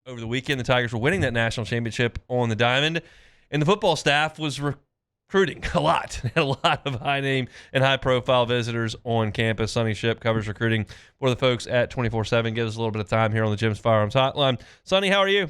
Over the weekend, the Tigers were winning that national championship on the diamond, and the football staff was recruiting a lot. They had a lot of high-name and high-profile visitors on campus. Sonny Ship covers recruiting for the folks at 24/7. Gives us a little bit of time here on the Jim's Firearms Hotline. Sonny, how are you?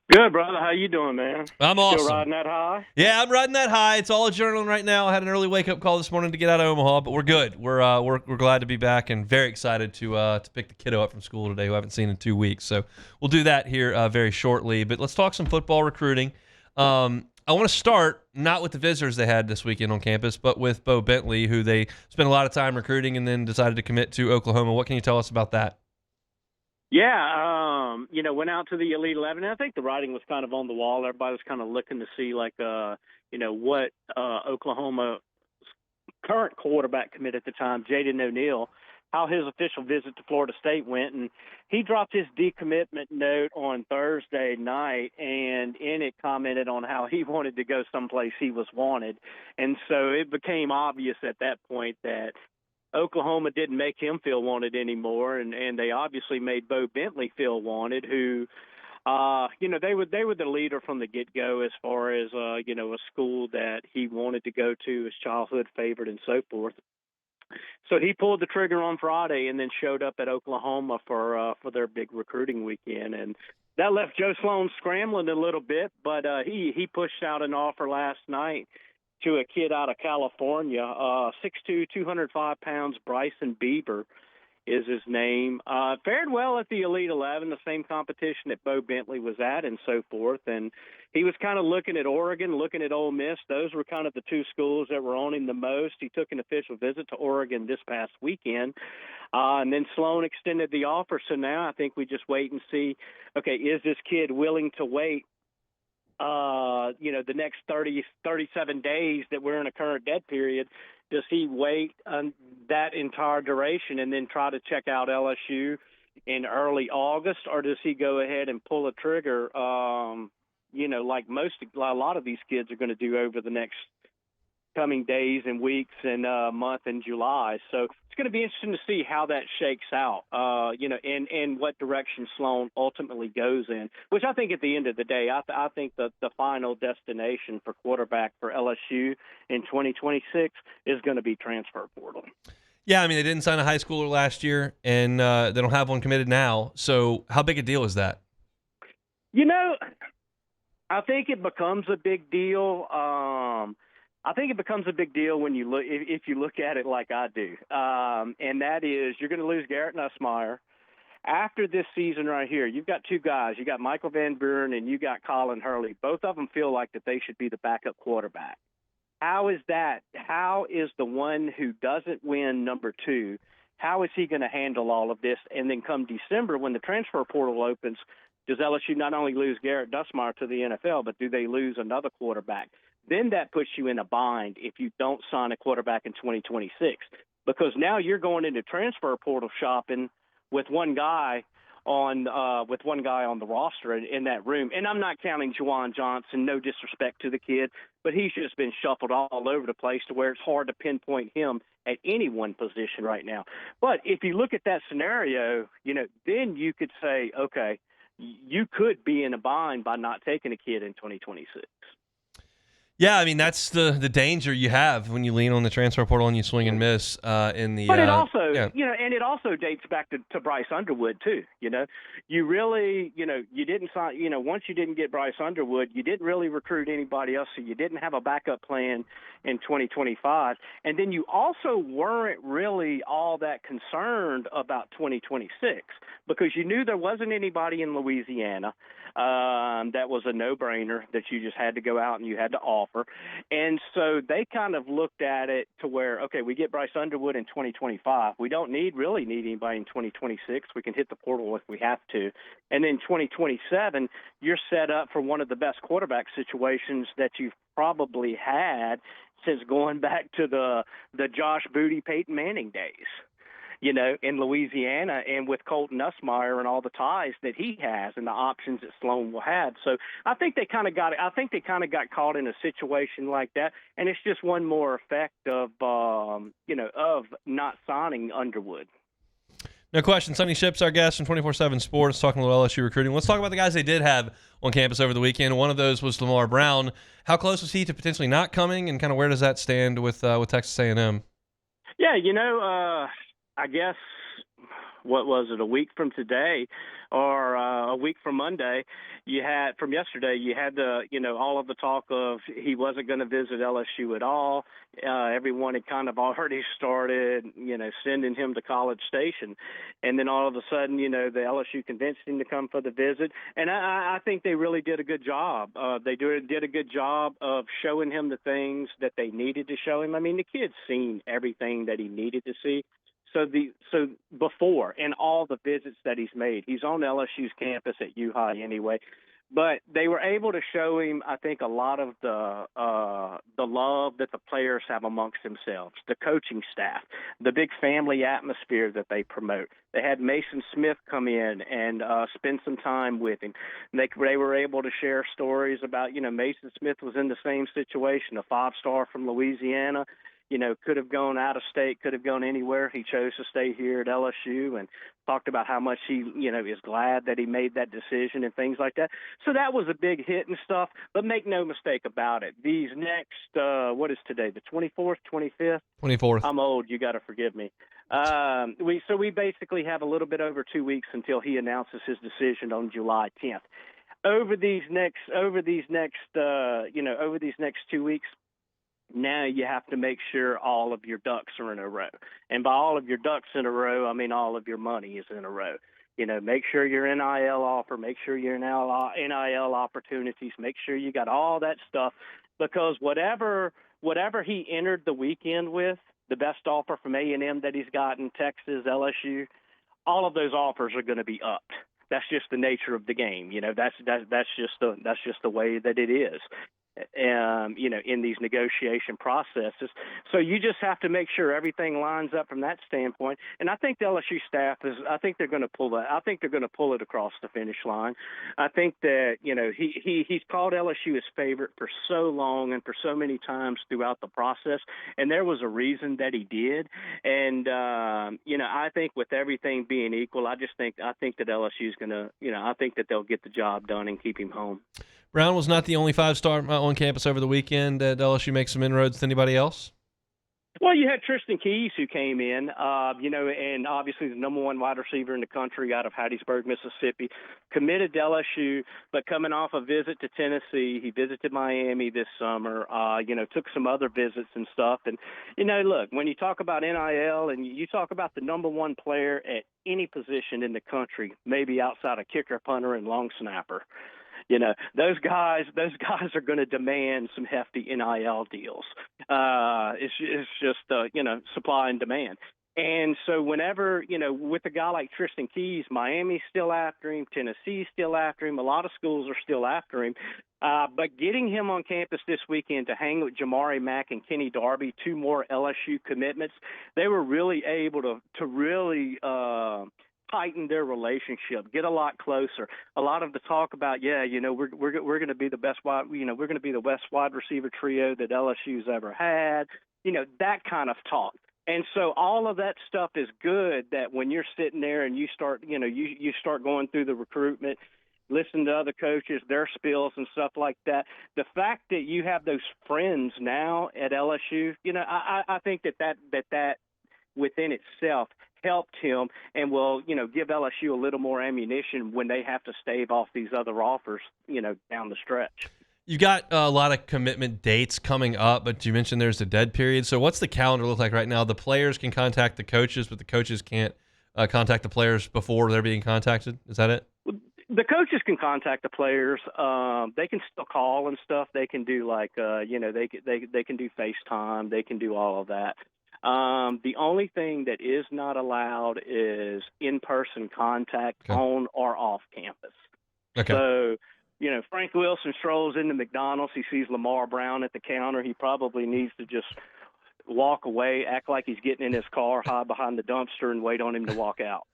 Good, brother. How you doing, man? I'm awesome. Still riding that high? Yeah, I'm riding that high. It's all adrenaline right now. I had an early wake-up call this morning to get out of Omaha, but we're good. We're glad to be back and very excited to pick the kiddo up from school today who I haven't seen in 2 weeks. So we'll do that here very shortly. But let's talk some football recruiting. I want to start not with the visitors they had this weekend on campus, but with Bo Bentley, who they spent a lot of time recruiting and then decided to commit to Oklahoma. What can you tell us about that? Yeah, went out to the Elite 11. I think the writing was kind of on the wall. Everybody was kind of looking to see, what Oklahoma's current quarterback commit at the time, Jaden O'Neal, how his official visit to Florida State went. And he dropped his decommitment note on Thursday night, and in it commented on how he wanted to go someplace he was wanted. And so it became obvious at that point that Oklahoma didn't make him feel wanted anymore, and they obviously made Bo Bentley feel wanted, who, they were the leader from the get-go as far as, a school that he wanted to go to, his childhood favorite and so forth. So he pulled the trigger on Friday and then showed up at Oklahoma for their big recruiting weekend, and that left Joe Sloan scrambling a little bit, but he pushed out an offer last night to a kid out of California, 6'2", 205 pounds, Bryson Bieber is his name. Fared well at the Elite 11, the same competition that Bo Bentley was at and so forth. And he was kind of looking at Oregon, looking at Ole Miss. Those were kind of the two schools that were on him the most. He took an official visit to Oregon this past weekend. And then Sloan extended the offer. So now I think we just wait and see, okay, is this kid willing to wait the next 37 days that we're in a current dead period? Does he wait that entire duration and then try to check out LSU in early August, or does he go ahead and pull a trigger, like a lot of these kids are going to do over the next coming days and weeks and month in July? So it's going to be interesting to see how that shakes out, and what direction Sloan ultimately goes in, which I think at the end of the day, I think that the final destination for quarterback for LSU in 2026 is going to be transfer portal. Yeah, I mean, they didn't sign a high schooler last year, and they don't have one committed now. So how big a deal is that? I think it becomes a big deal. I think it becomes a big deal when you look, if you look at it like I do, and that is you're going to lose Garrett Nussmeier. After this season right here, you've got two guys. You got Michael Van Buren and you got Colin Hurley. Both of them feel like that they should be the backup quarterback. How is that? How is the one who doesn't win number two, how is he going to handle all of this? And then come December when the transfer portal opens, does LSU not only lose Garrett Nussmeier to the NFL, but do they lose another quarterback? Then that puts you in a bind if you don't sign a quarterback in 2026, because now you're going into transfer portal shopping with one guy on the roster in that room. And I'm not counting Juwan Johnson, no disrespect to the kid, but he's just been shuffled all over the place to where it's hard to pinpoint him at any one position right now. But if you look at that scenario, then you could say, okay, you could be in a bind by not taking a kid in 2026. Yeah, I mean, that's the danger you have when you lean on the transfer portal and you swing and miss in the. But it also, and it also dates back to Bryce Underwood too. You really, you didn't sign. Once you didn't get Bryce Underwood, you didn't really recruit anybody else, so you didn't have a backup plan in 2025, and then you also weren't really all that concerned about 2026 because you knew there wasn't anybody in Louisiana. That was a no-brainer that you just had to go out and you had to offer. And so they kind of looked at it to where, okay, we get Bryce Underwood in 2025. We don't really need anybody in 2026. We can hit the portal if we have to. And then 2027, you're set up for one of the best quarterback situations that you've probably had since going back to the Josh Booty, Peyton Manning days. In Louisiana, and with Colton Nussmeier and all the ties that he has and the options that Sloan will have. So I think they kind of got caught in a situation like that, and it's just one more effect of of not signing Underwood. No question. Sonny Ship's our guest from 24/7 Sports, talking a little LSU recruiting. Let's talk about the guys they did have on campus over the weekend. One of those was Lamar Brown. How close was he to potentially not coming, and kind of where does that stand with Texas A&M? Yeah, I guess, what was it, a week from today or a week from Monday, from yesterday, you had all of the talk of he wasn't going to visit LSU at all. Everyone had kind of already started, sending him to College Station. And then all of a sudden, the LSU convinced him to come for the visit. And I think they really did a good job. They did a good job of showing him the things that they needed to show him. I mean, the kid's seen everything that he needed to see. So before, and all the visits that he's made, he's on LSU's campus at U-High anyway. But they were able to show him, I think, a lot of the love that the players have amongst themselves, the coaching staff, the big family atmosphere that they promote. They had Mason Smith come in and spend some time with him. They were able to share stories about, Mason Smith was in the same situation, a 5-star from Louisiana. Could have gone out of state, could have gone anywhere. He chose to stay here at LSU and talked about how much he, is glad that he made that decision and things like that. So that was a big hit and stuff. But make no mistake about it. These next, what is today, the 24th, 25th? 24th. I'm old. You got to forgive me. We basically have a little bit over 2 weeks until he announces his decision on July 10th. Over these next 2 weeks, now you have to make sure all of your ducks are in a row. And by all of your ducks in a row, I mean all of your money is in a row. Make sure your NIL offer, make sure your NIL opportunities, make sure you got all that stuff. Because whatever he entered the weekend with, the best offer from A&M that he's gotten, Texas, LSU, all of those offers are going to be upped. That's just the nature of the game. That's just the way that it is. In these negotiation processes. So you just have to make sure everything lines up from that standpoint. And I think the LSU staff I think they're going to pull that. I think they're going to pull it across the finish line. I think that, he's called LSU his favorite for so long and for so many times throughout the process. And there was a reason that he did. And, I think with everything being equal, I think that LSU's going to, I think that they'll get the job done and keep him home. Brown was not the only 5-star on campus over the weekend. Did LSU make some inroads to anybody else? Well, you had Tristan Keys who came in, and obviously the number one wide receiver in the country out of Hattiesburg, Mississippi, committed to LSU, but coming off a visit to Tennessee, he visited Miami this summer, took some other visits and stuff. And, look, when you talk about NIL and you talk about the number one player at any position in the country, maybe outside of kicker, punter, and long snapper, those guys are going to demand some hefty NIL deals. It's just supply and demand. And so whenever, with a guy like Tristan Keys, Miami's still after him, Tennessee's still after him, a lot of schools are still after him. But getting him on campus this weekend to hang with Jamari Mack and Kenny Darby, 2 more LSU commitments, they were really able to really tighten their relationship, get a lot closer. A lot of the talk about, we're going to be the best we're going to be the best wide receiver trio that LSU's ever had. That kind of talk. And so all of that stuff is good. That when you're sitting there and you start, you start going through the recruitment, listen to other coaches, their spills and stuff like that. The fact that you have those friends now at LSU, I think that within itself helped him and will, give LSU a little more ammunition when they have to stave off these other offers, down the stretch. You got a lot of commitment dates coming up, but you mentioned there's a dead period. So what's the calendar look like right now? The players can contact the coaches, but the coaches can't contact the players before they're being contacted. Is that it? The coaches can contact the players. They can still call and stuff. They can do they can do FaceTime. They can do all of that. The only thing that is not allowed is in-person contact on or off campus. Okay. So, Frank Wilson strolls into McDonald's. He sees Lamar Brown at the counter. He probably needs to just walk away, act like he's getting in his car, hide behind the dumpster, and wait on him to walk out.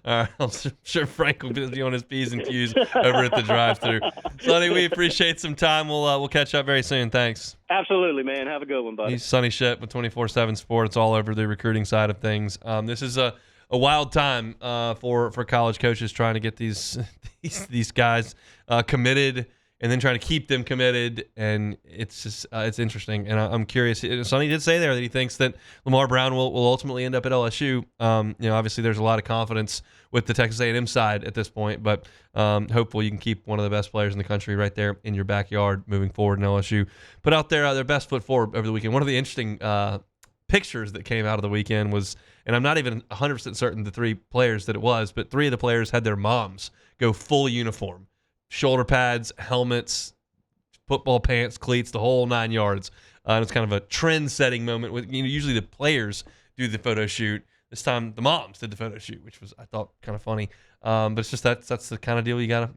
All right, I'm sure Frank will be on his P's and Q's over at the drive-thru. Sonny, we appreciate some time. We'll catch up very soon. Thanks. Absolutely, man. Have a good one, buddy. He's Sonny Ship with 24/7 Sports all over the recruiting side of things. This is a a wild time for college coaches trying to get these these guys committed and then trying to keep them committed, and it's just it's interesting. And I'm curious. Sonny did say there that he thinks that Lamar Brown will ultimately end up at LSU. Obviously there's a lot of confidence with the Texas A&M side at this point, but hopefully you can keep one of the best players in the country right there in your backyard moving forward in LSU. Put out their best foot forward over the weekend. One of the interesting pictures that came out of the weekend was, and I'm not even 100% certain the 3 players that it was, but 3 of the players had their moms go full uniform. Shoulder pads, helmets, football pants, cleats, the whole 9 yards. And it's kind of a trend-setting moment. With usually the players do the photo shoot. This time the moms did the photo shoot, which was, I thought, kind of funny. But it's just that's the kind of deal you gotta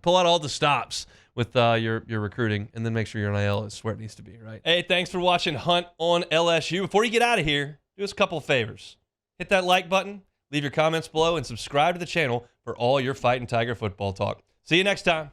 pull out all the stops with your recruiting, and then make sure your NIL is where it needs to be. Right. Hey, thanks for watching Hunt on LSU. Before you get out of here, do us a couple of favors. Hit that like button, leave your comments below, and subscribe to the channel for all your Fighting Tiger football talk. See you next time.